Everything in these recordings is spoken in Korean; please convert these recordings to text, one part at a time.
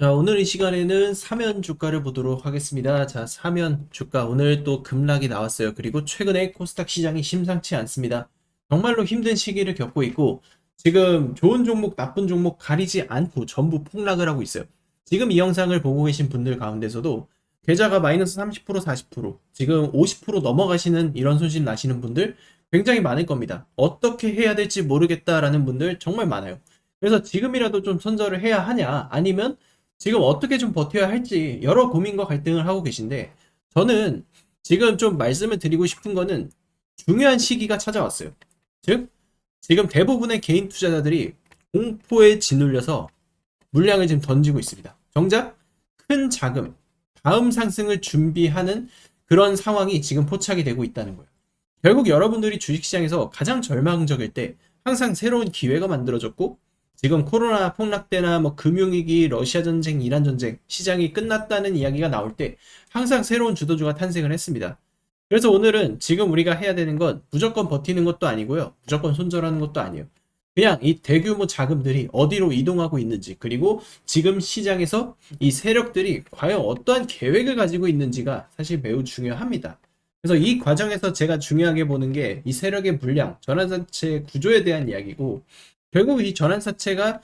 자, 오늘 이 시간에는 사면 주가를 보도록 하겠습니다. 자, 사면 주가 오늘 또 급락이 나왔어요. 그리고 최근에 코스닥 시장이 심상치 않습니다. 정말로 힘든 시기를 겪고 있고 지금 좋은 종목, 나쁜 종목 가리지 않고 전부 폭락을 하고 있어요. 지금 이 영상을 보고 계신 분들 가운데서도 계좌가 마이너스 30%, 40%, 지금 50% 넘어가시는 이런 손실 나시는 분들 굉장히 많을 겁니다. 어떻게 해야 될지 모르겠다라는 분들 정말 많아요. 그래서 지금이라도 좀 손절을 해야 하냐, 아니면 지금 어떻게 좀 버텨야 할지 여러 고민과 갈등을 하고 계신데, 저는 지금 좀 말씀을 드리고 싶은 거는 중요한 시기가 찾아왔어요. 즉, 지금 대부분의 개인 투자자들이 공포에 짓눌려서 물량을 지금 던지고 있습니다. 정작 큰 자금, 다음 상승을 준비하는 그런 상황이 지금 포착이 되고 있다는 거예요. 결국 여러분들이 주식시장에서 가장 절망적일 때 항상 새로운 기회가 만들어졌고, 지금 코로나 폭락 때나 뭐 금융위기, 러시아 전쟁, 이란 전쟁, 시장이 끝났다는 이야기가 나올 때 항상 새로운 주도주가 탄생을 했습니다. 그래서 오늘은 지금 우리가 해야 되는 건 무조건 버티는 것도 아니고요. 무조건 손절하는 것도 아니에요. 그냥 이 대규모 자금들이 어디로 이동하고 있는지, 그리고 지금 시장에서 이 세력들이 과연 어떠한 계획을 가지고 있는지가 사실 매우 중요합니다. 그래서 이 과정에서 제가 중요하게 보는 게 이 세력의 물량, 전환사채 구조에 대한 이야기고, 결국 이 전환사채가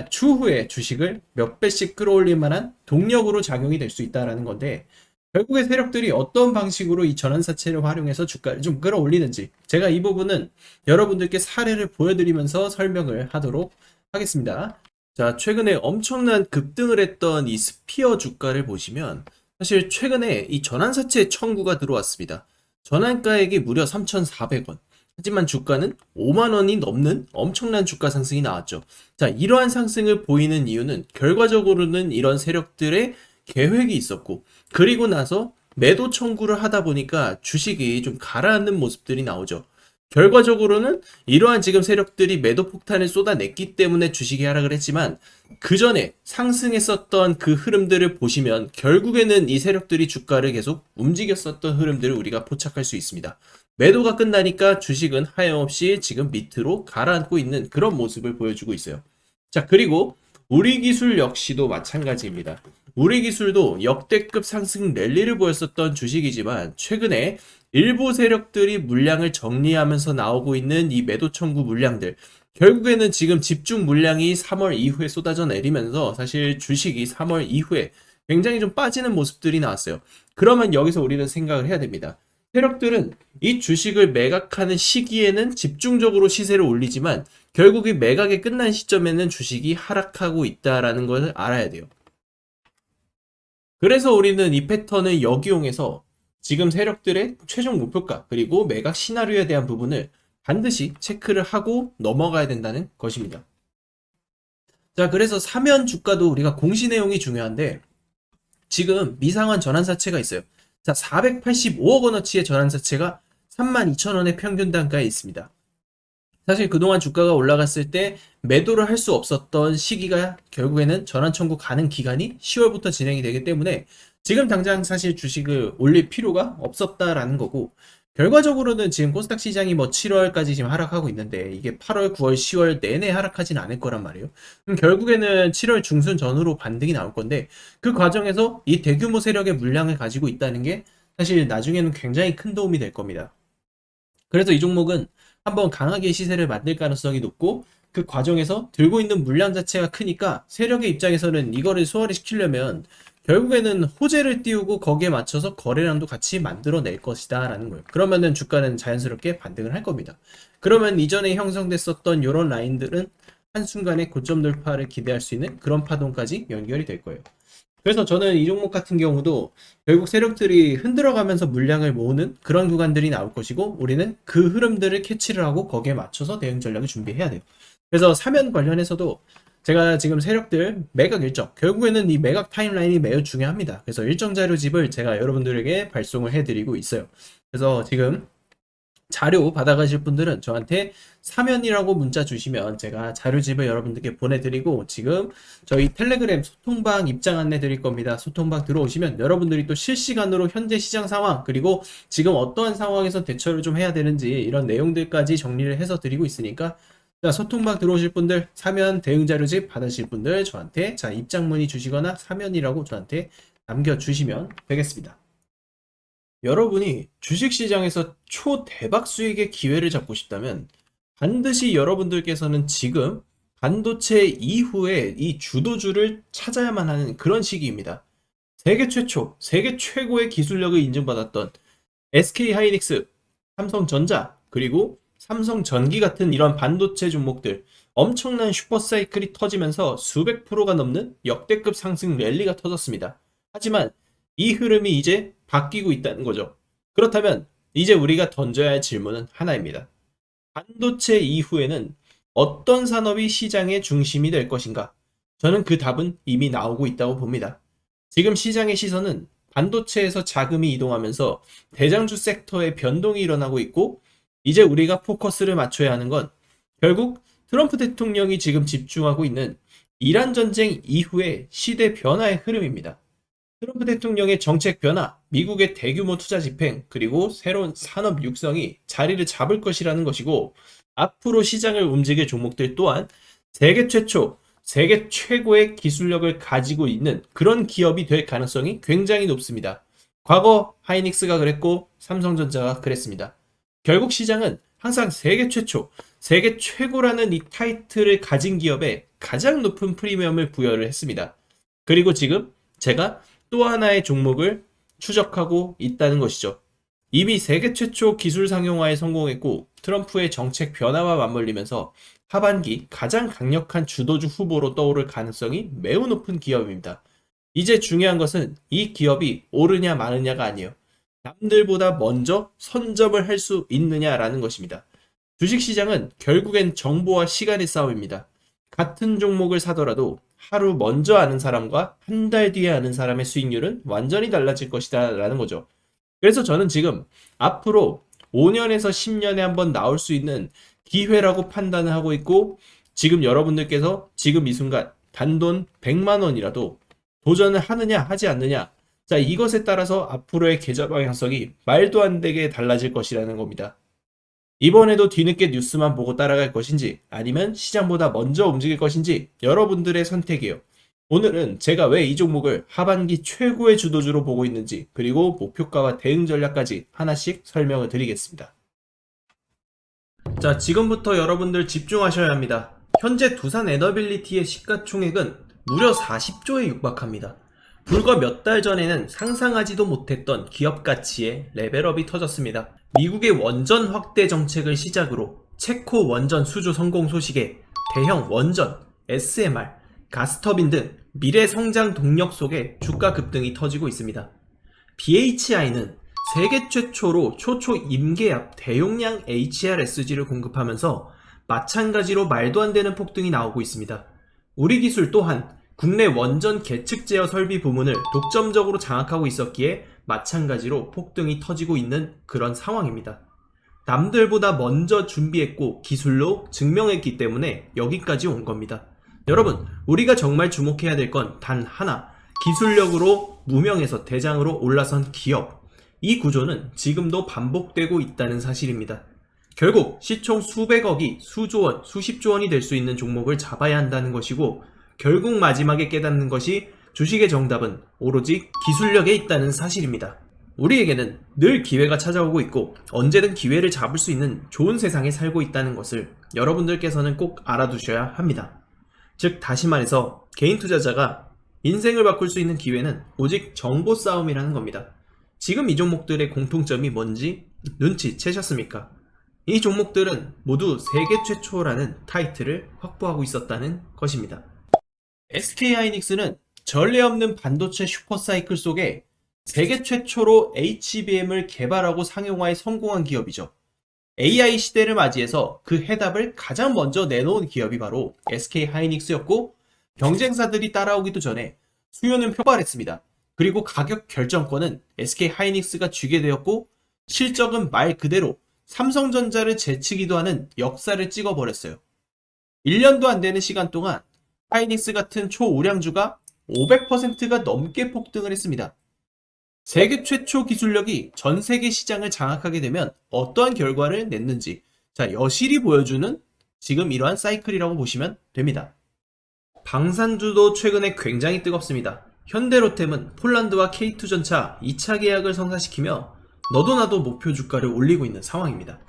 추후에 주식을 몇 배씩 끌어올릴 만한 동력으로 작용이 될 수 있다는 건데, 결국에 세력들이 어떤 방식으로 이 전환사채를 활용해서 주가를 좀 끌어올리는지, 제가 이 부분은 여러분들께 사례를 보여드리면서 설명을 하도록 하겠습니다. 자, 최근에 엄청난 급등을 했던 이 스피어 주가를 보시면 사실 최근에 이 전환사채 청구가 들어왔습니다. 전환가액이 무려 3,400원. 하지만 주가는 5만 원이 넘는 엄청난 주가 상승이 나왔죠. 자, 이러한 상승을 보이는 이유는 결과적으로는 이런 세력들의 계획이 있었고, 그리고 나서 매도 청구를 하다 보니까 주식이 좀 가라앉는 모습들이 나오죠. 결과적으로는 이러한 지금 세력들이 매도 폭탄을 쏟아냈기 때문에 주식이 하락을 했지만, 그 전에 상승했었던 그 흐름들을 보시면 결국에는 이 세력들이 주가를 계속 움직였었던 흐름들을 우리가 포착할 수 있습니다. 매도가 끝나니까 주식은 하염없이 지금 밑으로 가라앉고 있는 그런 모습을 보여주고 있어요. 자, 그리고 우리 기술 역시도 마찬가지입니다. 우리 기술도 역대급 상승 랠리를 보였었던 주식이지만, 최근에 일부 세력들이 물량을 정리하면서 나오고 있는 이 매도 청구 물량들, 결국에는 지금 집중 물량이 3월 이후에 쏟아져 내리면서 사실 주식이 3월 이후에 굉장히 좀 빠지는 모습들이 나왔어요. 그러면 여기서 우리는 생각을 해야 됩니다. 세력들은 이 주식을 매각하는 시기에는 집중적으로 시세를 올리지만, 결국 이 매각이 끝난 시점에는 주식이 하락하고 있다라는 것을 알아야 돼요. 그래서 우리는 이 패턴을 역이용해서 지금 세력들의 최종 목표가, 그리고 매각 시나리오에 대한 부분을 반드시 체크를 하고 넘어가야 된다는 것입니다. 자, 그래서 사면 주가도 우리가 공시 내용이 중요한데, 지금 미상환 전환사채가 있어요. 자, 485억 원어치의 전환사채가 32,000원의 평균 단가에 있습니다. 사실 그동안 주가가 올라갔을 때 매도를 할 수 없었던 시기가 결국에는 전환 청구 가능 기간이 10월부터 진행이 되기 때문에 지금 당장 사실 주식을 올릴 필요가 없었다라는 거고, 결과적으로는 지금 코스닥 시장이 뭐 7월까지 지금 하락하고 있는데 이게 8월, 9월, 10월 내내 하락하진 않을 거란 말이에요. 그럼 결국에는 7월 중순 전후로 반등이 나올 건데, 그 과정에서 이 대규모 세력의 물량을 가지고 있다는 게 사실 나중에는 굉장히 큰 도움이 될 겁니다. 그래서 이 종목은 한번 강하게 시세를 만들 가능성이 높고, 그 과정에서 들고 있는 물량 자체가 크니까 세력의 입장에서는 이거를 소화를 시키려면 결국에는 호재를 띄우고 거기에 맞춰서 거래량도 같이 만들어낼 것이다 라는 거예요. 그러면은 주가는 자연스럽게 반등을 할 겁니다. 그러면 이전에 형성됐었던 이런 라인들은 한순간에 고점 돌파를 기대할 수 있는 그런 파동까지 연결이 될 거예요. 그래서 저는 이 종목 같은 경우도 결국 세력들이 흔들어가면서 물량을 모으는 그런 구간들이 나올 것이고, 우리는 그 흐름들을 캐치를 하고 거기에 맞춰서 대응 전략을 준비해야 돼요. 그래서 사면 관련해서도 제가 지금 세력들 매각 일정, 결국에는 이 매각 타임라인이 매우 중요합니다. 그래서 일정 자료집을 제가 여러분들에게 발송을 해드리고 있어요. 그래서 지금 자료 받아가실 분들은 저한테 사면이라고 문자 주시면 제가 자료집을 여러분들께 보내드리고, 지금 저희 텔레그램 소통방 입장 안내 드릴 겁니다. 소통방 들어오시면 여러분들이 또 실시간으로 현재 시장 상황, 그리고 지금 어떠한 상황에서 대처를 좀 해야 되는지 이런 내용들까지 정리를 해서 드리고 있으니까 자, 소통방 들어오실 분들, 사면 대응 자료집 받으실 분들 저한테 자, 입장 문의 주시거나 사면이라고 저한테 남겨주시면 되겠습니다. 여러분이 주식시장에서 초대박 수익의 기회를 잡고 싶다면 반드시 여러분들께서는 지금 반도체 이후에 이 주도주를 찾아야만 하는 그런 시기입니다. 세계 최초, 세계 최고의 기술력을 인증받았던 SK 하이닉스, 삼성전자, 그리고 삼성전기 같은 이런 반도체 종목들 엄청난 슈퍼사이클이 터지면서 수백 프로가 넘는 역대급 상승 랠리가 터졌습니다. 하지만 이 흐름이 이제 바뀌고 있다는 거죠. 그렇다면 이제 우리가 던져야 할 질문은 하나입니다. 반도체 이후에는 어떤 산업이 시장의 중심이 될 것인가? 저는 그 답은 이미 나오고 있다고 봅니다. 지금 시장의 시선은 반도체에서 자금이 이동하면서 대장주 섹터의 변동이 일어나고 있고, 이제 우리가 포커스를 맞춰야 하는 건 결국 트럼프 대통령이 지금 집중하고 있는 이란 전쟁 이후의 시대 변화의 흐름입니다. 트럼프 대통령의 정책 변화, 미국의 대규모 투자 집행, 그리고 새로운 산업 육성이 자리를 잡을 것이라는 것이고, 앞으로 시장을 움직일 종목들 또한 세계 최초, 세계 최고의 기술력을 가지고 있는 그런 기업이 될 가능성이 굉장히 높습니다. 과거 하이닉스가 그랬고 삼성전자가 그랬습니다. 결국 시장은 항상 세계 최초, 세계 최고라는 이 타이틀을 가진 기업에 가장 높은 프리미엄을 부여를 했습니다. 그리고 지금 제가 또 하나의 종목을 추적하고 있다는 것이죠. 이미 세계 최초 기술 상용화에 성공했고 트럼프의 정책 변화와 맞물리면서 하반기 가장 강력한 주도주 후보로 떠오를 가능성이 매우 높은 기업입니다. 이제 중요한 것은 이 기업이 오르냐 마느냐가 아니에요. 남들보다 먼저 선점을 할 수 있느냐라는 것입니다. 주식시장은 결국엔 정보와 시간의 싸움입니다. 같은 종목을 사더라도 하루 먼저 아는 사람과 한 달 뒤에 아는 사람의 수익률은 완전히 달라질 것이다 라는 거죠. 그래서 저는 지금 앞으로 5년에서 10년에 한번 나올 수 있는 기회라고 판단을 하고 있고, 지금 여러분들께서 지금 이 순간 단돈 100만 원이라도 도전을 하느냐 하지 않느냐, 자, 이것에 따라서 앞으로의 계좌 방향성이 말도 안 되게 달라질 것이라는 겁니다. 이번에도 뒤늦게 뉴스만 보고 따라갈 것인지 아니면 시장보다 먼저 움직일 것인지 여러분들의 선택이에요. 오늘은 제가 왜 이 종목을 하반기 최고의 주도주로 보고 있는지, 그리고 목표가와 대응 전략까지 하나씩 설명을 드리겠습니다. 자, 지금부터 여러분들 집중하셔야 합니다. 현재 두산 에너빌리티의 시가총액은 무려 40조에 육박합니다. 불과 몇 달 전에는 상상하지도 못했던 기업 가치의 레벨업이 터졌습니다. 미국의 원전 확대 정책을 시작으로 체코 원전 수주 성공 소식에 대형 원전, SMR, 가스터빈 등 미래 성장 동력 속에 주가 급등이 터지고 있습니다. BHI는 세계 최초로 초초 임계압 대용량 HRSG를 공급하면서 마찬가지로 말도 안 되는 폭등이 나오고 있습니다. 우리 기술 또한 국내 원전 계측 제어 설비 부문을 독점적으로 장악하고 있었기에 마찬가지로 폭등이 터지고 있는 그런 상황입니다. 남들보다 먼저 준비했고 기술로 증명했기 때문에 여기까지 온 겁니다. 여러분, 우리가 정말 주목해야 될 건 단 하나, 기술력으로 무명에서 대장으로 올라선 기업. 이 구조는 지금도 반복되고 있다는 사실입니다. 결국 시총 수백억이 수조 원, 수십조 원이 될 수 있는 종목을 잡아야 한다는 것이고, 결국 마지막에 깨닫는 것이 주식의 정답은 오로지 기술력에 있다는 사실입니다. 우리에게는 늘 기회가 찾아오고 있고 언제든 기회를 잡을 수 있는 좋은 세상에 살고 있다는 것을 여러분들께서는 꼭 알아두셔야 합니다. 즉, 다시 말해서 개인 투자자가 인생을 바꿀 수 있는 기회는 오직 정보 싸움이라는 겁니다. 지금 이 종목들의 공통점이 뭔지 눈치채셨습니까? 이 종목들은 모두 세계 최초라는 타이틀을 확보하고 있었다는 것입니다. SK하이닉스는 전례 없는 반도체 슈퍼사이클 속에 세계 최초로 HBM을 개발하고 상용화에 성공한 기업이죠. AI 시대를 맞이해서 그 해답을 가장 먼저 내놓은 기업이 바로 SK하이닉스였고, 경쟁사들이 따라오기도 전에 수요는 폭발했습니다. 그리고 가격 결정권은 SK하이닉스가 쥐게 되었고, 실적은 말 그대로 삼성전자를 제치기도 하는 역사를 찍어버렸어요. 1년도 안 되는 시간 동안 하이닉스 같은 초우량주가 500%가 넘게 폭등을 했습니다. 세계 최초 기술력이 전 세계 시장을 장악하게 되면 어떠한 결과를 냈는지, 자, 여실히 보여주는 지금 이러한 사이클이라고 보시면 됩니다. 방산주도 최근에 굉장히 뜨겁습니다. 현대로템은 폴란드와 K2전차 2차 계약을 성사시키며 너도 나도 목표 주가를 올리고 있는 상황입니다.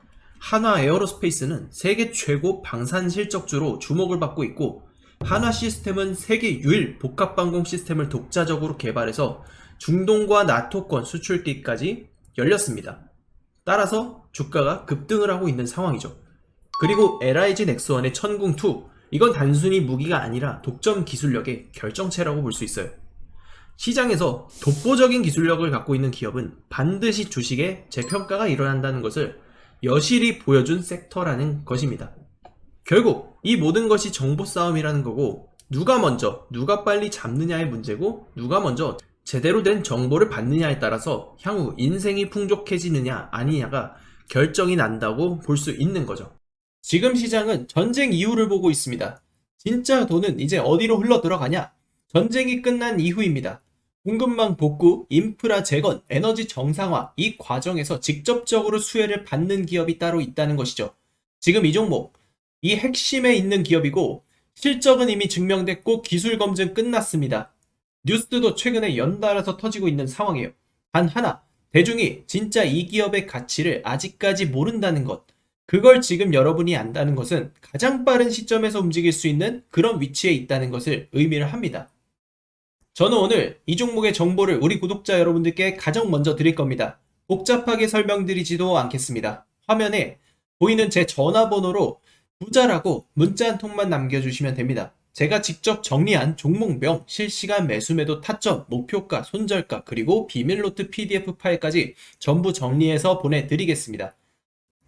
한화 에어로스페이스는 세계 최고 방산 실적주로 주목을 받고 있고, 한화 시스템은 세계 유일 복합방공 시스템을 독자적으로 개발해서 중동과 나토권 수출기까지 열렸습니다. 따라서 주가가 급등을 하고 있는 상황이죠. 그리고 LIG 넥스원의 천궁2, 이건 단순히 무기가 아니라 독점 기술력의 결정체라고 볼 수 있어요. 시장에서 독보적인 기술력을 갖고 있는 기업은 반드시 주식에 재평가가 일어난다는 것을 여실히 보여준 섹터라는 것입니다. 결국 이 모든 것이 정보 싸움이라는 거고, 누가 먼저, 누가 빨리 잡느냐의 문제고, 누가 먼저 제대로 된 정보를 받느냐에 따라서 향후 인생이 풍족해지느냐 아니냐가 결정이 난다고 볼 수 있는 거죠. 지금 시장은 전쟁 이후를 보고 있습니다. 진짜 돈은 이제 어디로 흘러 들어가냐? 전쟁이 끝난 이후입니다. 공급망 복구, 인프라 재건, 에너지 정상화, 이 과정에서 직접적으로 수혜를 받는 기업이 따로 있다는 것이죠. 지금 이 종목, 이 핵심에 있는 기업이고, 실적은 이미 증명됐고 기술 검증 끝났습니다. 뉴스도 최근에 연달아서 터지고 있는 상황이에요. 단 하나, 대중이 진짜 이 기업의 가치를 아직까지 모른다는 것. 그걸 지금 여러분이 안다는 것은 가장 빠른 시점에서 움직일 수 있는 그런 위치에 있다는 것을 의미를 합니다. 저는 오늘 이 종목의 정보를 우리 구독자 여러분들께 가장 먼저 드릴 겁니다. 복잡하게 설명드리지도 않겠습니다. 화면에 보이는 제 전화번호로 부자라고 문자 한 통만 남겨주시면 됩니다. 제가 직접 정리한 종목명, 실시간 매수매도 타점, 목표가, 손절가, 그리고 비밀노트 PDF 파일까지 전부 정리해서 보내드리겠습니다.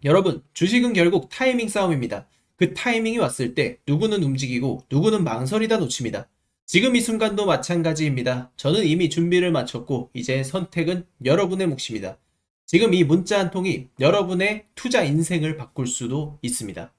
여러분, 주식은 결국 타이밍 싸움입니다. 그 타이밍이 왔을 때 누구는 움직이고 누구는 망설이다 놓칩니다. 지금 이 순간도 마찬가지입니다. 저는 이미 준비를 마쳤고 이제 선택은 여러분의 몫입니다. 지금 이 문자 한 통이 여러분의 투자 인생을 바꿀 수도 있습니다.